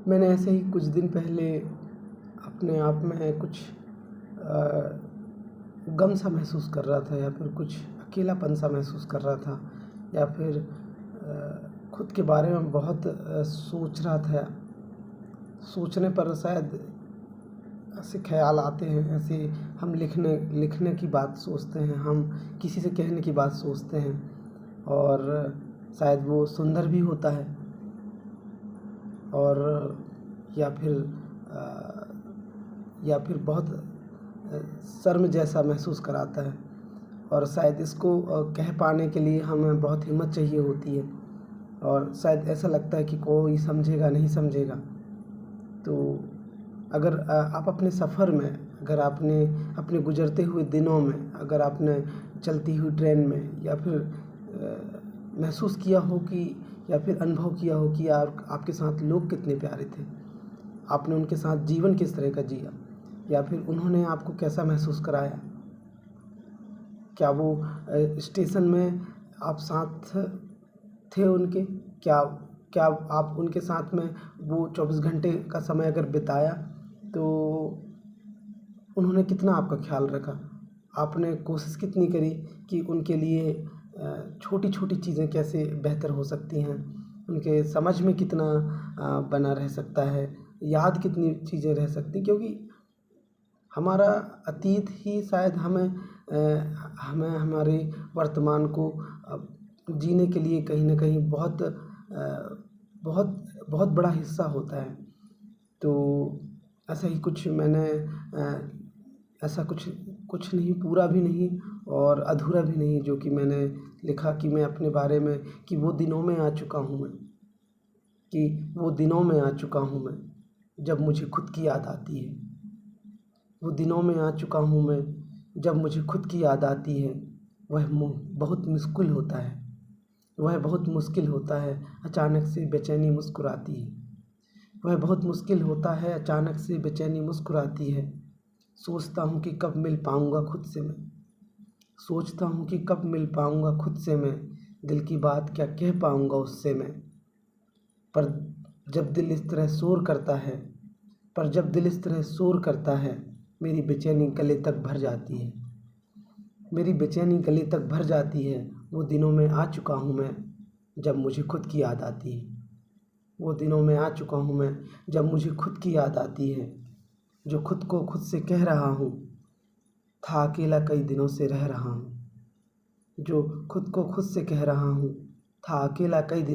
मैंने ऐसे ही कुछ दिन पहले अपने आप में कुछ गम सा महसूस कर रहा था, या फिर कुछ अकेलापन सा महसूस कर रहा था, या फिर खुद के बारे में बहुत सोच रहा था। सोचने पर शायद ऐसे ख़्याल आते हैं, ऐसे हम लिखने की बात सोचते हैं, हम किसी से कहने की बात सोचते हैं, और शायद वो सुंदर भी होता है, और या फिर बहुत शर्म जैसा महसूस कराता है, और शायद इसको कह पाने के लिए हमें बहुत हिम्मत चाहिए होती है, और शायद ऐसा लगता है कि कोई समझेगा नहीं समझेगा। तो अगर आप अपने सफ़र में, अगर आपने अपने गुज़रते हुए दिनों में, अगर आपने चलती हुई ट्रेन में, या फिर महसूस किया हो कि, या फिर अनुभव किया हो कि आपके साथ लोग कितने प्यारे थे, आपने उनके साथ जीवन किस तरह का जिया, या फिर उन्होंने आपको कैसा महसूस कराया, क्या वो स्टेशन में आप साथ थे उनके, क्या क्या आप उनके साथ में वो 24 घंटे का समय अगर बिताया तो उन्होंने कितना आपका ख्याल रखा, आपने कोशिश कितनी करी कि उनके लिए छोटी छोटी चीज़ें कैसे बेहतर हो सकती हैं, उनके समझ में कितना बना रह सकता है, याद कितनी चीज़ें रह सकती, क्योंकि हमारा अतीत ही शायद हमें हमारे वर्तमान को जीने के लिए कहीं न कहीं बहुत बहुत बड़ा हिस्सा होता है। तो ऐसा ही कुछ मैंने ऐसा कुछ कुछ नहीं, पूरा भी नहीं और अधूरा भी नहीं, जो कि मैंने लिखा कि मैं अपने बारे में, कि वो दिनों में आ चुका हूँ मैं, कि वो दिनों में आ चुका हूँ मैं जब मुझे खुद की याद आती है। वो दिनों में आ चुका हूँ मैं जब मुझे खुद की याद आती है। बहुत मुश्किल होता है, वह बहुत मुश्किल होता है, अचानक से बेचैनी मुस्कुराती है। वह बहुत मुश्किल होता है, अचानक से बेचैनी मुस्कुराती है। सोचता हूँ कि कब मिल पाऊँगा खुद से मैं, सोचता हूँ कि कब मिल पाऊँगा खुद से मैं, दिल की बात क्या कह पाऊँगा उससे मैं। पर जब दिल इस तरह शोर करता है, पर जब दिल इस तरह शोर करता है, मेरी बेचैनी गले तक भर जाती है, मेरी बेचैनी गले तक भर जाती है। वो दिनों में आ चुका हूँ मैं जब मुझे खुद की याद आती है। वो दिनों में आ चुका हूँ मैं जब मुझे खुद की याद आती है, जो खुद को खुद से कह रहा हूँ, था अकेला कई दिनों से रह रहा हूँ। जो खुद को खुद से कह रहा हूँ, था अकेला कई दिन